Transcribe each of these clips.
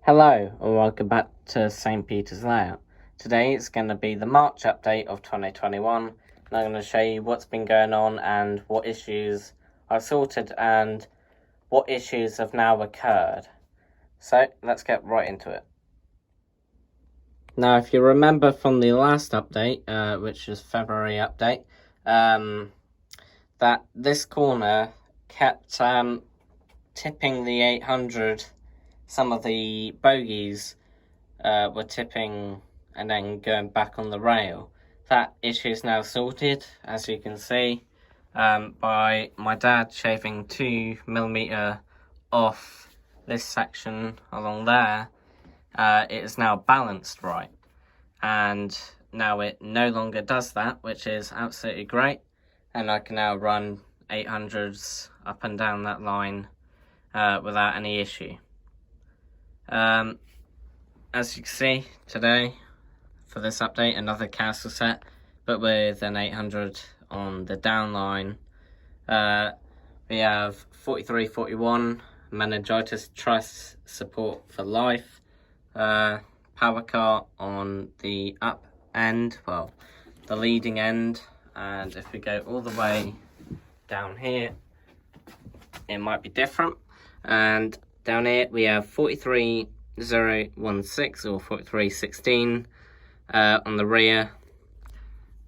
Hello and welcome back to St. Peter's Layout. Today it's going to be the March update of 2021 and I'm going to show you what's been going on and what issues I've sorted and what issues have now occurred. So let's get right into it. Now if you remember from the last update, which is February update, that this corner kept tipping the 800. Some of the bogies were tipping and then going back on the rail. That issue is now sorted, as you can see, by my dad shaving 2mm off this section along there. It is now balanced right, and now it no longer does that, which is absolutely great, and I can now run 800s up and down that line without any issue. As you can see today, for this update, another castle set, but with an 800 on the down line. We have 4341, meningitis truss support for life, power car on the up end, well, the leading end, and if we go all the way down here, it might be different, and down here we have 43016 or 4316 on the rear,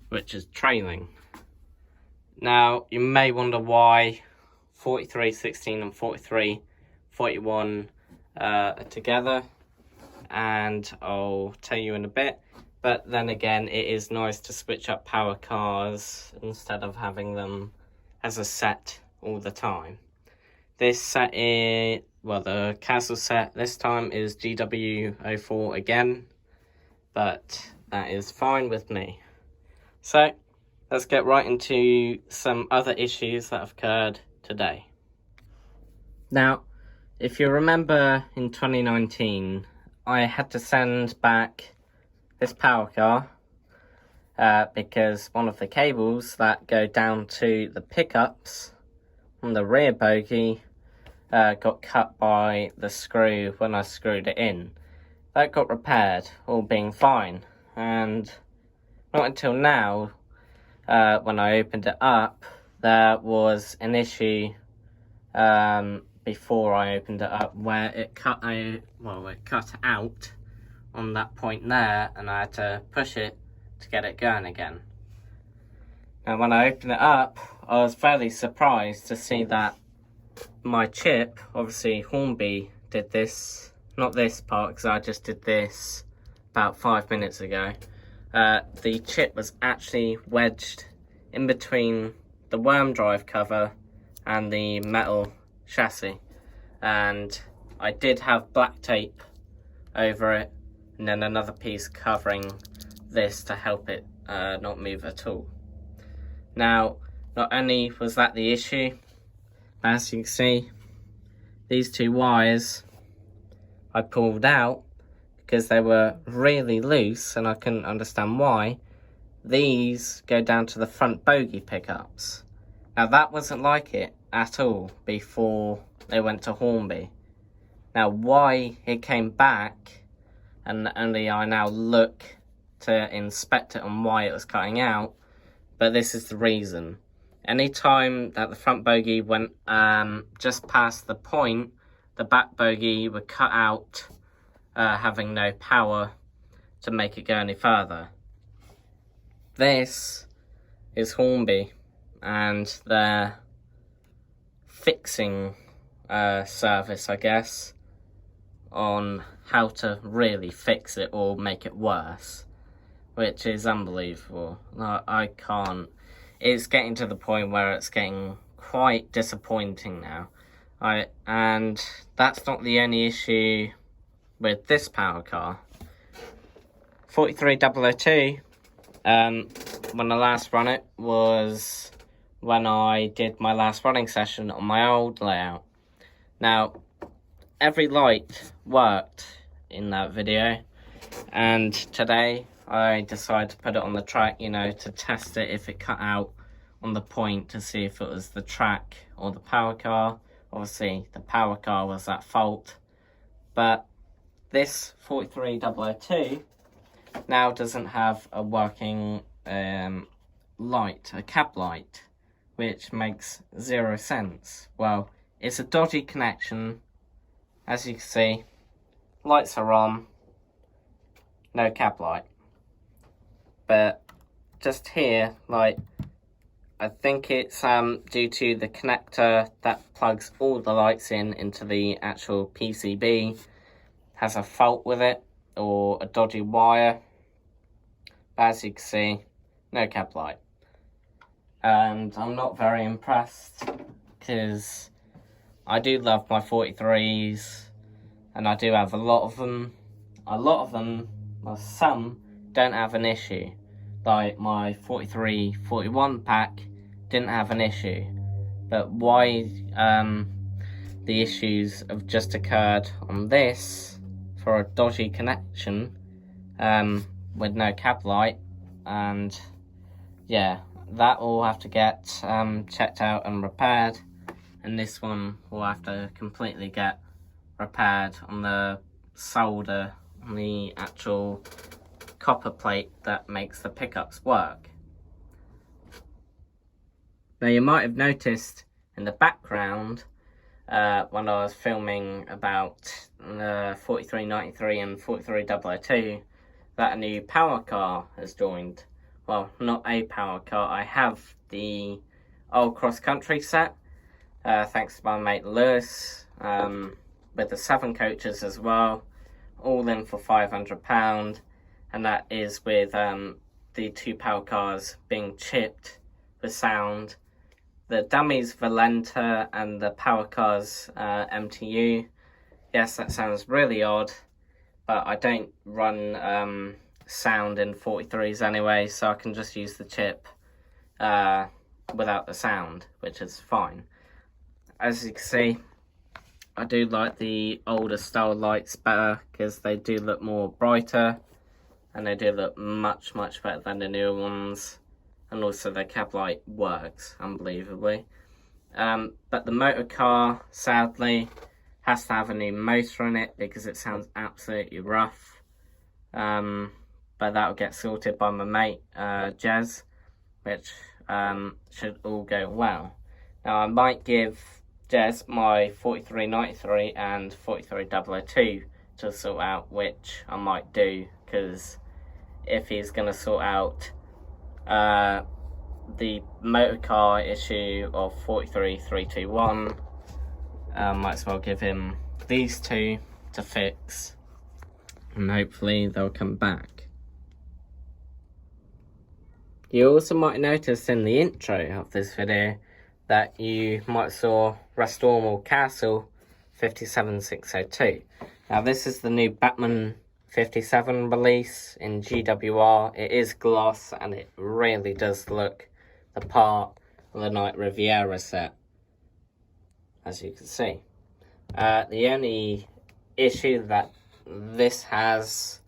which is trailing. Now you may wonder why 4316 and 4341 are together, and I'll tell you in a bit. But then again, it is nice to switch up power cars instead of having them as a set all the time. This set is, well, the castle set this time is GW04 again, but that is fine with me. So let's get right into some other issues that have occurred today. Now, if you remember in 2019, I had to send back this power car because one of the cables that go down to the pickups on the rear bogie got cut by the screw when I screwed it in. That got repaired, all being fine, and not until now, when I opened it up, there was an issue before I opened it up where it cut out on that point there, and I had to push it to get it going again. Now when I opened it up, I was fairly surprised to see that my chip, obviously Hornby did this, not this part because I just did this about 5 minutes ago. The chip was actually wedged in between the worm drive cover and the metal chassis, and I did have black tape over it and then another piece covering this to help it not move at all. Now, not only was that the issue, as you can see, these two wires I pulled out because they were really loose and I couldn't understand why. These go down to the front bogie pickups. Now that wasn't like it at all before they went to Hornby. Now why it came back, and only I now look to inspect it on why it was cutting out, but this is the reason. Anytime that the front bogie went just past the point, the back bogie would cut out, having no power to make it go any further. This is Hornby and their fixing service, I guess, on how to really fix it or make it worse, which is unbelievable. I can't. It's getting to the point where it's getting quite disappointing now. And that's not the only issue with this power car. 43002, when I last run it was when I did my last running session on my old layout. Now, every light worked in that video, and today I decided to put it on the track, to test it if it cut out on the point to see if it was the track or the power car. Obviously, the power car was at fault, but this 43002 now doesn't have a working light, a cab light, which makes 0 sense. Well, it's a dodgy connection. As you can see, lights are on, no cab light. But just here, like, I think it's due to the connector that plugs all the lights into the actual PCB has a fault with it, or a dodgy wire. But as you can see, no cab light. And I'm not very impressed, because I do love my 43s, and I do have a lot of them. Well, some don't have an issue. Like my 43-41 pack didn't have an issue. But why the issues have just occurred on this for a dodgy connection with no cab light, and yeah, that will have to get checked out and repaired, and this one will have to completely get repaired on the solder on the actual copper plate that makes the pickups work. Now you might have noticed in the background when I was filming about 4393 and 43002 that a new power car has joined. Well, not a power car, I have the old cross-country set, thanks to my mate Lewis, with the 7 coaches as well, all in for £500, and that is with the 2 power cars being chipped with sound. The dummies Valenta and the power cars MTU. Yes, that sounds really odd, but I don't run sound in 43s anyway, so I can just use the chip without the sound, which is fine. As you can see, I do like the older style lights better, because they do look more brighter, and they do look much better than the newer ones. And also the cab light works, unbelievably. But the motor car, sadly, has to have a new motor in it, because it sounds absolutely rough. But that'll get sorted by my mate, Jez, which should all go well. Now I might give Jez my 4393 and 43002 to sort out, which I might do, because if he's going to sort out the motor car issue of 43321, might as well give him these two to fix, and hopefully they'll come back. You also might notice in the intro of this video that you might saw Restormal Castle 57602. Now this is the new Batman 57 release in GWR. It is gloss, and it really does look the part of the Knight Riviera set, as you can see. The only issue that this has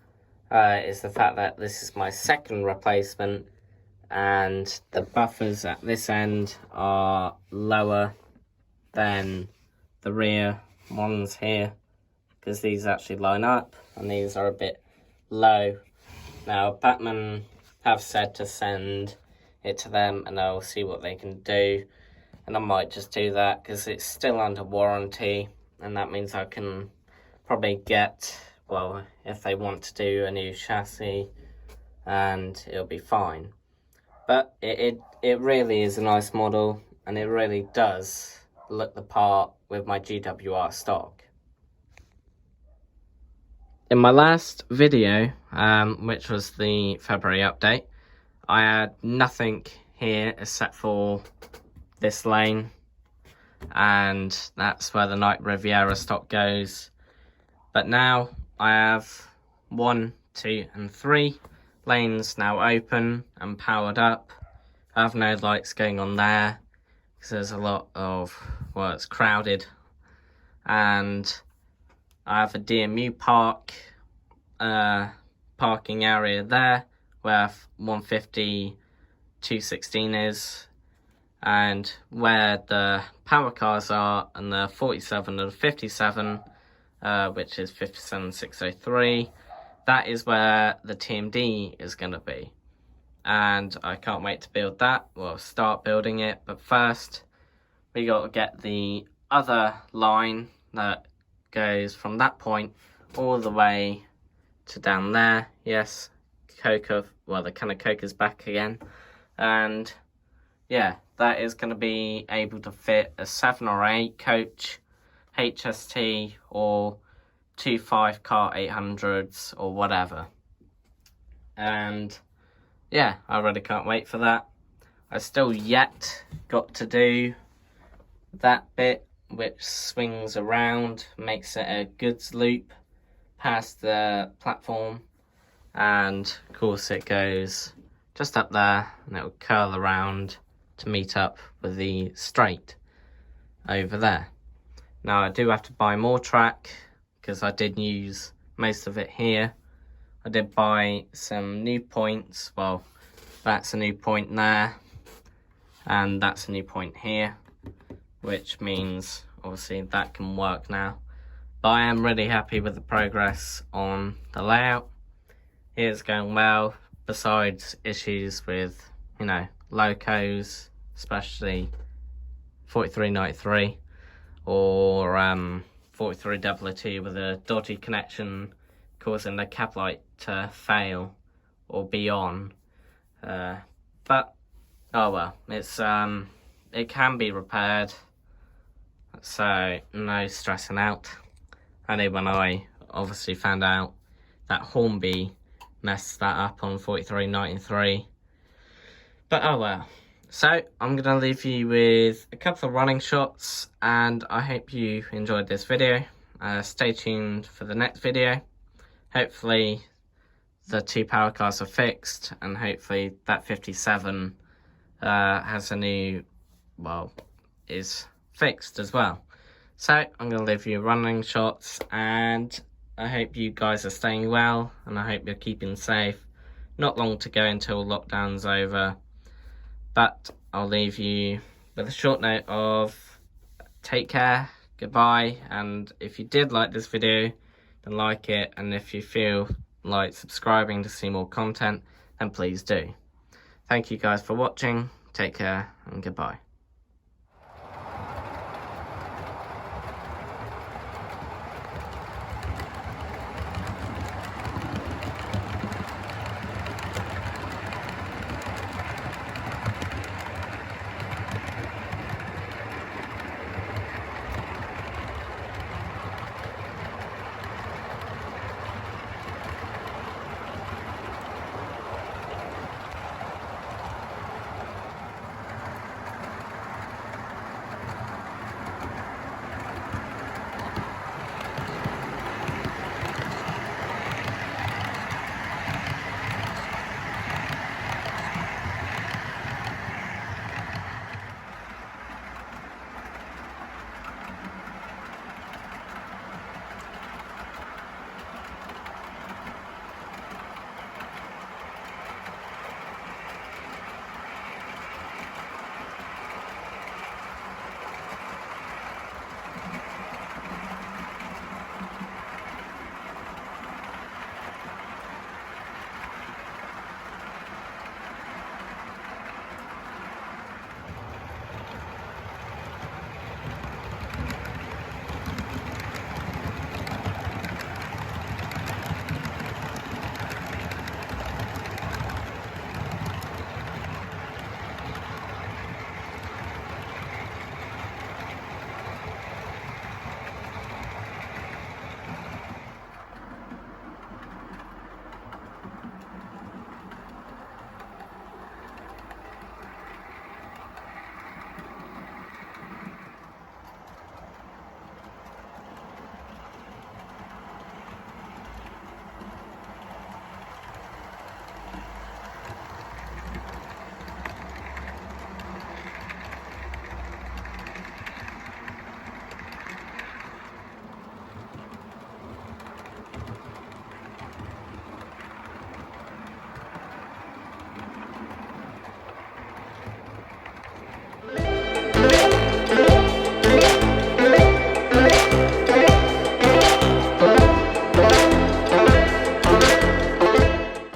is the fact that this is my second replacement, and the buffers at this end are lower than the rear ones here, because these actually line up and these are a bit low. Now Batman have said to send it to them and I'll see what they can do, and I might just do that because it's still under warranty, and that means I can probably get, well, if they want to do a new chassis, and it'll be fine. But it really is a nice model, and it really does look the part with my GWR stock. In my last video, which was the February update, I had nothing here except for this lane, and that's where the Knight Riviera stock goes. But now I have 1, 2 and 3 lanes now open and powered up. I have no lights going on there because there's a lot of, well, it's crowded, and I have a DMU parking area there where 150 216 is, and where the power cars are and the 47 and 57 which is 57603. That is where the TMD is going to be. And I can't wait to build that. We'll start building it. But first, we got to get the other line that goes from that point all the way to down there. Yes, Coca, well, the kind of Coca's back again. And yeah, that is going to be able to fit a 7 or 8 coach HST or 2 5-car 800s or whatever. And yeah, I really can't wait for that. I still yet got to do that bit which swings around, makes it a goods loop past the platform, and of course it goes just up there and it will curl around to meet up with the straight over there. Now I do have to buy more track because I did use most of it here. I did buy some new points. Well, that's a new point there and that's a new point here, which means obviously that can work now. But I am really happy with the progress on the layout. It's going well, besides issues with, you know, locos, especially 4393 or 4302 with a dodgy connection causing the cab light to fail or be on. But oh well, it's it can be repaired, so no stressing out. Only when I obviously found out that Hornby messed that up on 4393. But oh well. So I'm going to leave you with a couple of running shots, and I hope you enjoyed this video. Stay tuned for the next video. Hopefully the 2 power cars are fixed, and hopefully that 57 has a new, well, is fixed as well. So I'm going to leave you running shots, and I hope you guys are staying well, and I hope you're keeping safe. Not long to go until lockdown's over, but I'll leave you with a short note of take care, goodbye, and if you did like this video, then like it, and if you feel like subscribing to see more content, then please do. Thank you guys for watching, take care, and goodbye.